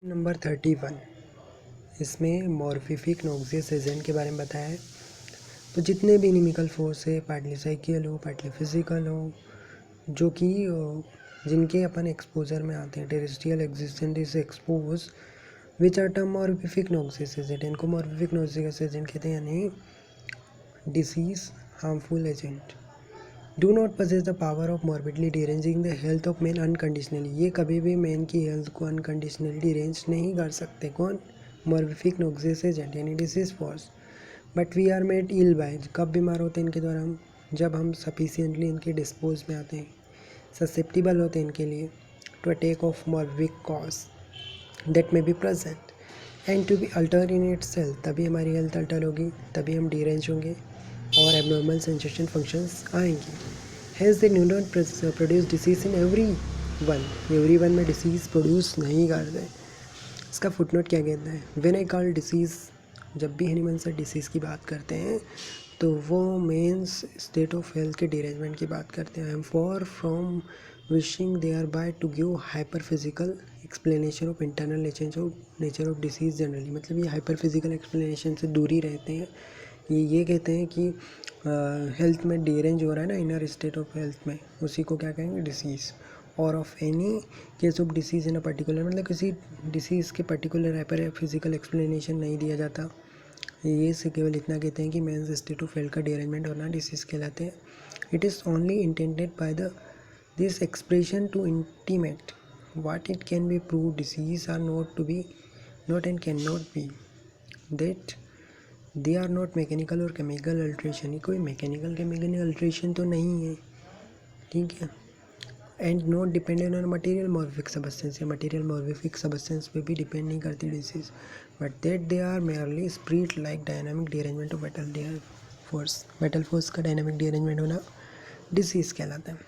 Number 31 इसमें मॉर्फिफिक noxious agent के बारे में बताया है। तो जितने भी इनिमिकल फोर्स है, पार्टली साइकिल हो, पार्टली फिजिकल हो, जो कि जिनके अपन एक्सपोजर में आते हैं, terrestrial existence is expose which are term morbific noxious agent. इनको मॉर्फिफिक नोक्सियस एजेंट कहते हैं, यानी disease harmful agent. Do not possess the power of morbidly deranging the health of man unconditionally. ये कभी भी मैन की हेल्थ को unconditionally derange नहीं कर सकते। कौन? मॉर्फिफिक नोक्सियस एजेंट यानी disease force. But we are made ill by. कब बीमार होते हैं इनके द्वारा हम? जब हम सफिशियंटली इनके डिस्पोज में आते हैं, ससेप्टिबल होते हैं इनके लिए to attack of morbific cause that may be present and to be alter in its health. तभी हमारी हेल्थ अल्टर होगी, तभी हम डिरेंज होंगे और एबनॉर्मल सेंसेशन फंक्शंस आएंगी। Hence they do not produce disease in every one में disease produce नहीं करते। इसका फुटनोट क्या कहता है? व्हेन आई कॉल डिसीज़, जब भी एनिमल से डिसीज़ की बात करते हैं तो वो मेन्स स्टेट ऑफ हेल्थ के डिरेंजमेंट की बात करते हैं। I am far from wishing they are by to give hyper physical explanation of internal nature of disease generally. मतलब ये हाइपर फिजिकल एक्सप्लेनेशन से दूर ही रहते हैं। ये कहते हैं कि हेल्थ में डिरेंज हो रहा है ना, इनर स्टेट ऑफ हेल्थ में, उसी को क्या कहेंगे? डिसीज़। और of any case of disease in a particular, मतलब किसी डिसीज़ के पर्टिकुलर हाइपर फिजिकल एक्सप्लेनेशन नहीं दिया जाता। ये से केवल इतना कहते हैं कि मेंस स्टेट ऑफ हेल्थ का डिरेंजमेंट होना डिसीज़ कहलाते हैं। It is only intended by the this expression to intimate what it can be prove disease are not and can not be that they are not mechanical और chemical alteration. ये कोई mechanical chemical alteration तो नहीं है, ठीक है। And not dependent on material morbific substance, या material morbific substance पे भी डिपेंड नहीं करती disease, but that they are merely spirit like dynamic derangement of metal force. Metal force का डायनामिक डिअरेंजमेंट होना डिसीज कहलाता है।